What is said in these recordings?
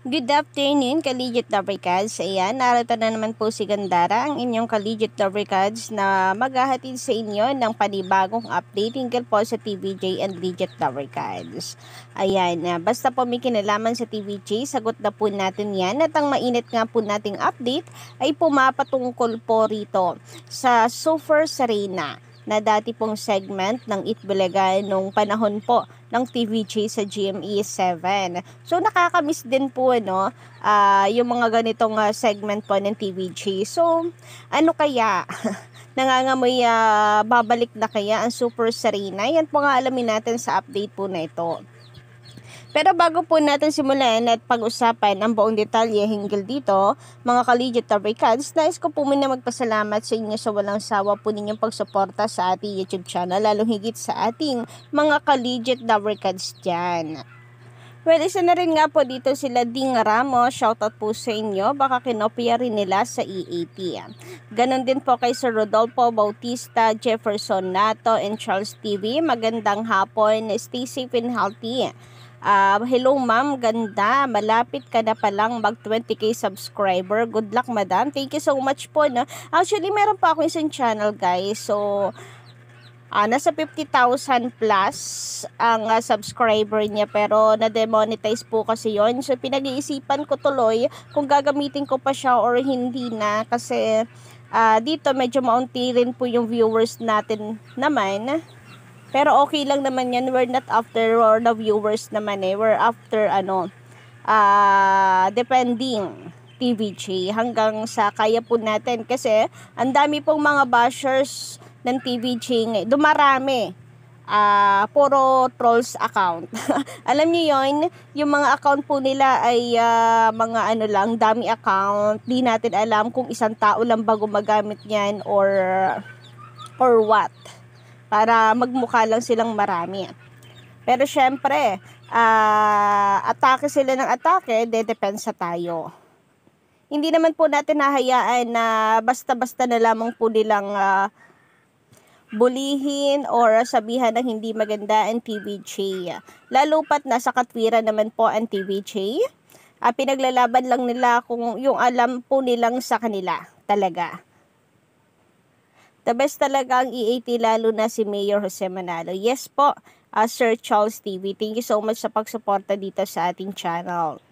Good afternoon, Collegiate Lubricants. Ayan, narito na naman po si Gandara, ang inyong Collegiate Lubricants na maghahatid sa inyo ng panibagong update tungkol po sa TVJ and Collegiate Lubricants. Ayan, basta po may kinalaman sa TVJ, sagot na po natin yan. At ang mainit nga po nating update ay pumapatungkol po rito sa Super Serena na dati pong segment ng Itbulaga nung panahon po ng TVJ sa GME 7. So nakakamiss din po yung mga ganitong segment po ng TVJ. So ano kaya nangangamoy babalik na kaya ang Super Serena? Yan po nga alamin natin sa update po na ito. Pero bago po natin simulan at pag-usapan ang buong detalye hinggil dito, mga Collegiate Lubricants, nais ko po muna magpasalamat sa inyo sa walang sawa po ninyong pagsuporta sa ating YouTube channel, lalong higit sa ating mga Collegiate Lubricants dyan. Well, isa na rin nga po dito sila Ding Ramos, shoutout po sa inyo, baka kinopya rin nila sa EAT. Ganon din po kay Sir Rodolfo Bautista, Jefferson Nato, and Charles TV. Magandang hapon, stay safe and healthy. Hello ma'am, ganda. Malapit ka na palang mag 20k subscriber. Good luck madam. Thank you so much po. No? Actually, meron pa ako isang channel guys. So, nasa 50,000 plus ang subscriber niya. Pero na-demonetize po kasi yon. So, pinag-iisipan ko tuloy kung gagamitin ko pa siya or hindi na. Kasi dito medyo maunti rin po yung viewers natin naman. Pero okay lang naman yan. We're not after the viewers naman eh. We're after depending TVJ hanggang sa kaya po natin. Kasi ang dami pong mga bashers ng TVJ dumarami. Puro trolls account. Alam niyo yon, yung mga account po nila ay mga lang, dami account. Di natin alam kung isang tao lang ba gumagamit niyan or what. Para magmukha lang silang marami. Pero syempre, atake sila ng atake, dedepensa tayo. Hindi naman po natin nahayaan na basta-basta na lamang po nilang bulihin or sabihan ng hindi maganda ang TVJ. Lalo pat nasa katwiran naman po ang TVJ. Pinaglalaban lang nila kung yung alam po nilang sa kanila talaga. The best talaga ang EAT, lalo na si Mayor Jose Manalo. Yes po, Sir Charles TV. Thank you so much sa pagsuporta dito sa ating channel.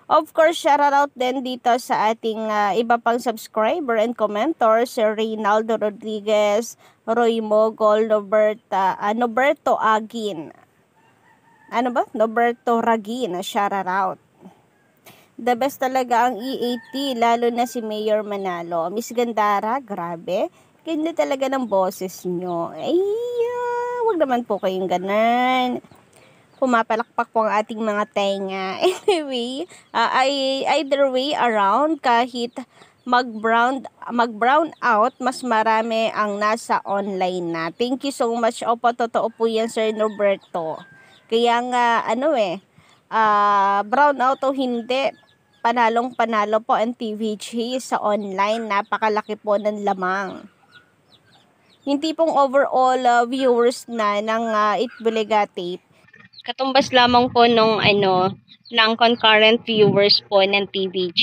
Of course, shout out din dito sa ating iba pang subscriber and commenter, Sir Reynaldo Rodriguez, Roy Mogol, Noberto Agin. Noberto Ragin, shout out. The best talaga ang EAT, lalo na si Mayor Manalo. Miss Gandara, grabe. Ganda talaga ng boses nyo. Ay, wag naman po kayong ganun. Pumapalakpak po ang ating mga tenga. Anyway, either way around, kahit mag-brown out, mas marami ang nasa online na. Thank you so much. Opo, totoo po yan, Sir Norberto. Kaya nga, brown out o hindi, panalong-panalo po ang TVJ sa online. Napakalaki po ng lamang. Yung tipong overall viewers na ng Itbulaga tape, katumbas lamang po ng concurrent viewers po ng TVJ.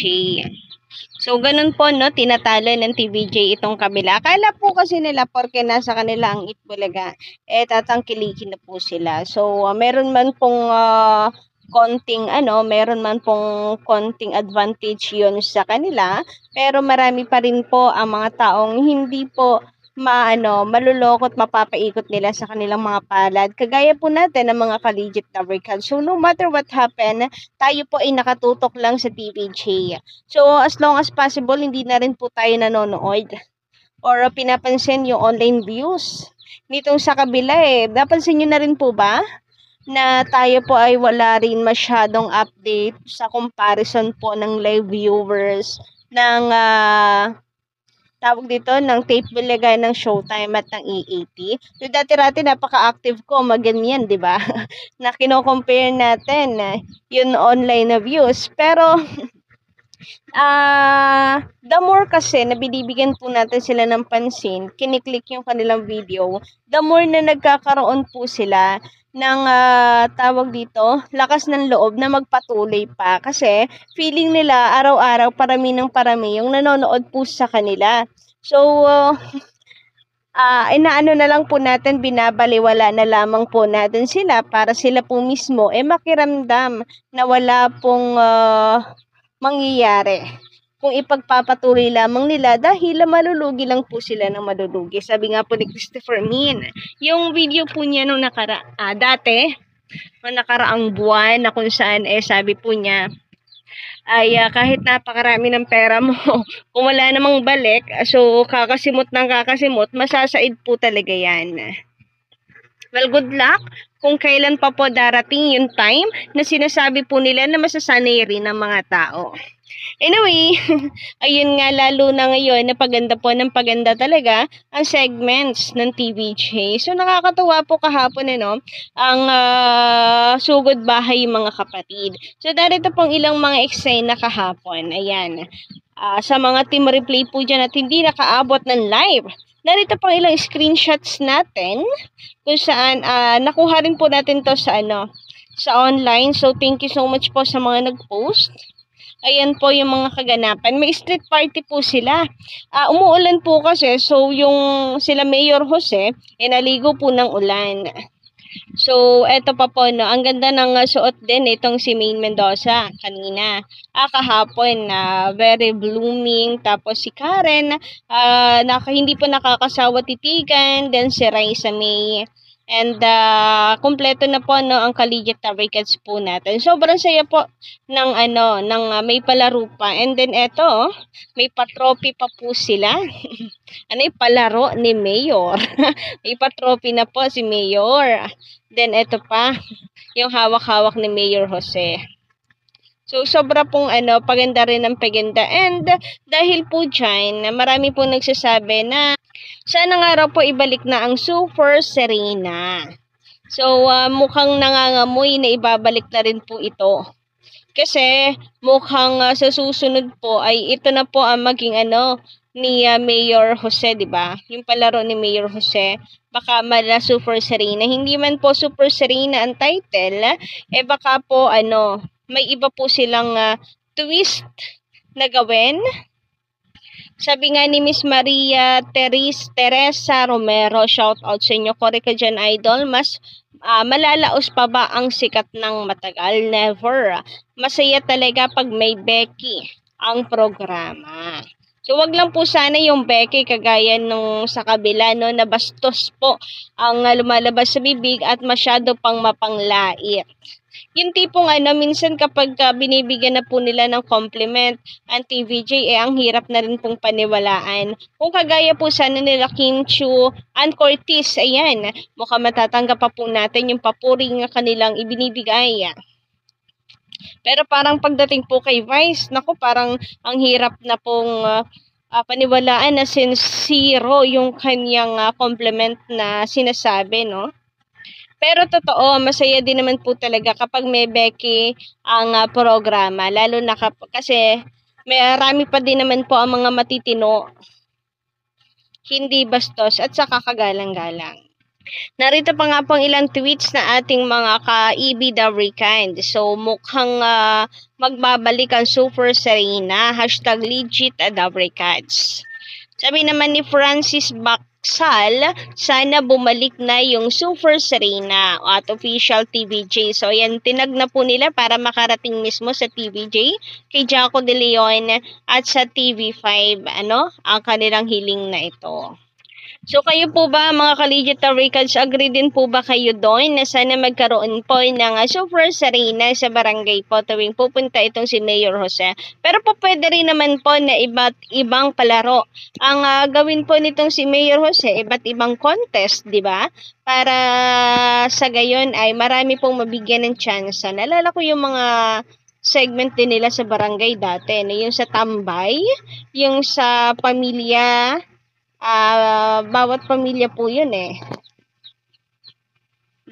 So, ganun po, no, tinatalo ng TVJ itong kabila. Akala po kasi nila, porke nasa kanila ang Itbulaga, tatangkilikin na po sila. So, meron man pong konting advantage yun sa kanila, pero marami pa rin po ang mga taong hindi po malulokot, mapapaikot nila sa kanilang mga palad. Kagaya po natin ng mga Collegiate Lubricants. So, no matter what happen, tayo po ay nakatutok lang sa TVJ. So, as long as possible, hindi na rin po tayo nanonood or pinapansin yung online views. Nitong sa kabila napansin nyo na rin po ba na tayo po ay wala rin masyadong update sa comparison po ng live viewers ng tawag dito ng tape Bulaga ng Showtime at ng EAT. So, dati-rati napaka-active ko, maganyan, di ba? Na kino-compare natin yung online na views. Pero, The more kasi na binibigyan po natin sila ng pansin, kiniklik yung kanilang video, the more na nagkakaroon po sila ng tawag dito, lakas ng loob na magpatuloy pa. Kasi feeling nila araw-araw parami ng parami yung nanonood po sa kanila. So, inaano na lang po natin, binabaliwala na lamang po natin sila para sila po mismo makiramdam na wala pong mangyayari kung ipagpapatuloy lamang nila dahil malulugi lang po sila ng malulugi. Sabi nga po ni Christopher Min, yung video po niya nung dati, nung nakaraang buwan na kung saan sabi po niya, ay kahit napakarami ng pera mo, kung wala namang balik, so kakasimot ng kakasimot, masasaid po talaga yan. Well, good luck kung kailan pa po darating yung time na sinasabi po nila na masasanay rin ng mga tao. Anyway, ayun nga, lalo na ngayon na paganda po ng paganda talaga ang segments ng TVJ. So nakakatuwa po kahapon ang sugod bahay mga kapatid. So darito pong ilang mga eksena kahapon. Ayan. Sa mga team replay po dyan at hindi nakaabot ng live, narito pang ilang screenshots natin kung saan nakuha rin po natin to sa online. So thank you so much po sa mga nag-post. Ayan po yung mga kaganapan. May street party po sila. Umuulan po kasi, so yung sila Mayor Jose, naligo po ng ulan. So, eto pa po, ang ganda ng suot din itong si Maine Mendoza kanina. Kahapon, very blooming. Tapos si Karen, hindi po nakakasawa titigan. Then si Raisa May. And kompleto na po ang Collegiate Tabrikets po natin. Sobrang saya po ng may palaro pa. And then eto, may pa-trophy pa po sila. Yung palaro ni Mayor. May pa-trophy na po si Mayor. Then eto pa, yung hawak-hawak ni Mayor Jose. So, sobra pong paganda rin ng paganda. And dahil po dyan, marami po nagsasabi na sana nga raw po ibalik na ang Super Serena. So, mukhang nangangamoy na ibabalik na rin po ito. Kasi mukhang sa susunod po ay ito na po ang maging ni Mayor Jose, 'di ba? Yung palaro ni Mayor Jose, baka mala Super Serena. Hindi man po Super Serena ang title, baka po may iba po silang twist na gawin. Sabi nga ni Miss Maria Teresa Romero, shout out sa inyo, kore ka dyan, idol, mas malalaos pa ba ang sikat ng matagal? Never. Masaya talaga pag may Becky ang programa. So, wag lang po sana yung Becky kagaya nung sa kabila, na bastos po ang lumalabas sa bibig at masyado pang mapanglait. Yung tipong minsan kapag binibigyan na po nila ng compliment ang TVJ, ang hirap na rin pong paniwalaan. Kung kagaya po sana nila Kim Chiu, Ann Curtis, ayan, mukhang matatanggap pa po natin yung papuri nga kanilang ibinibigay. Pero parang pagdating po kay Vice, naku, parang ang hirap na pong paniwalaan na sincero yung kanyang compliment na sinasabi, no? Pero totoo, masaya din naman po talaga kapag may Becky ang programa. Lalo na kasi marami pa din naman po ang mga matitino, hindi bastos at saka kagalang-galang. Narito pa nga pong ilang tweets na ating mga ka-EB Dabrikind. So mukhang magbabalik ang Super Serena. #legit Dabrikids. Sabi naman ni Francis Baksal, sana bumalik na yung Super Serena at official TVJ. So yan, tinag na po nila para makarating mismo sa TVJ kay Jaco De Leon at sa TV5, ang kanilang hiling na ito. So kayo po ba mga Collegiate Records, agree din po ba kayo doon na sana magkaroon po ng Super Serena sa barangay po tuwing pupunta itong si Mayor Jose? Pero po pwede rin naman po na iba't ibang palaro ang gawin po nitong si Mayor Jose, iba't ibang contest, di ba? Para sa gayon ay marami pong mabigyan ng chance. Naalala ko yung mga segment din nila sa barangay dati, yung sa tambay, yung sa pamilya. Bawat pamilya po yun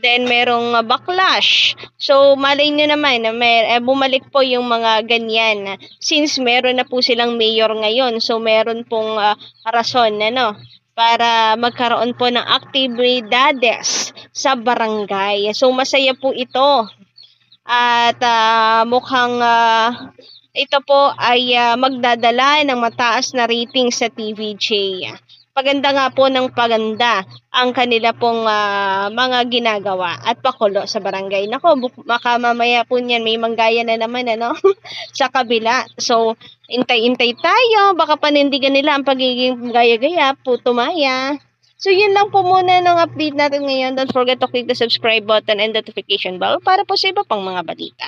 Then merong backlash. So malay nyo naman na bumalik po yung mga ganyan. Since meron na po silang mayor ngayon, so meron pong rason para magkaroon po ng aktibidades sa barangay. So masaya po ito. At mukhang ito po ay magdadala ng mataas na rating sa TVJ. Paganda nga po ng paganda ang kanila pong mga ginagawa at pakulo sa barangay. Nako, baka mamaya po niyan may manggaya na naman sa kabila. So, intay-intay tayo. Baka panindigan nila ang pagiging gaya-gaya, puto maya. So, yun lang po muna ng update natin ngayon. Don't forget to click the subscribe button and notification bell para po sa iba pang mga balita.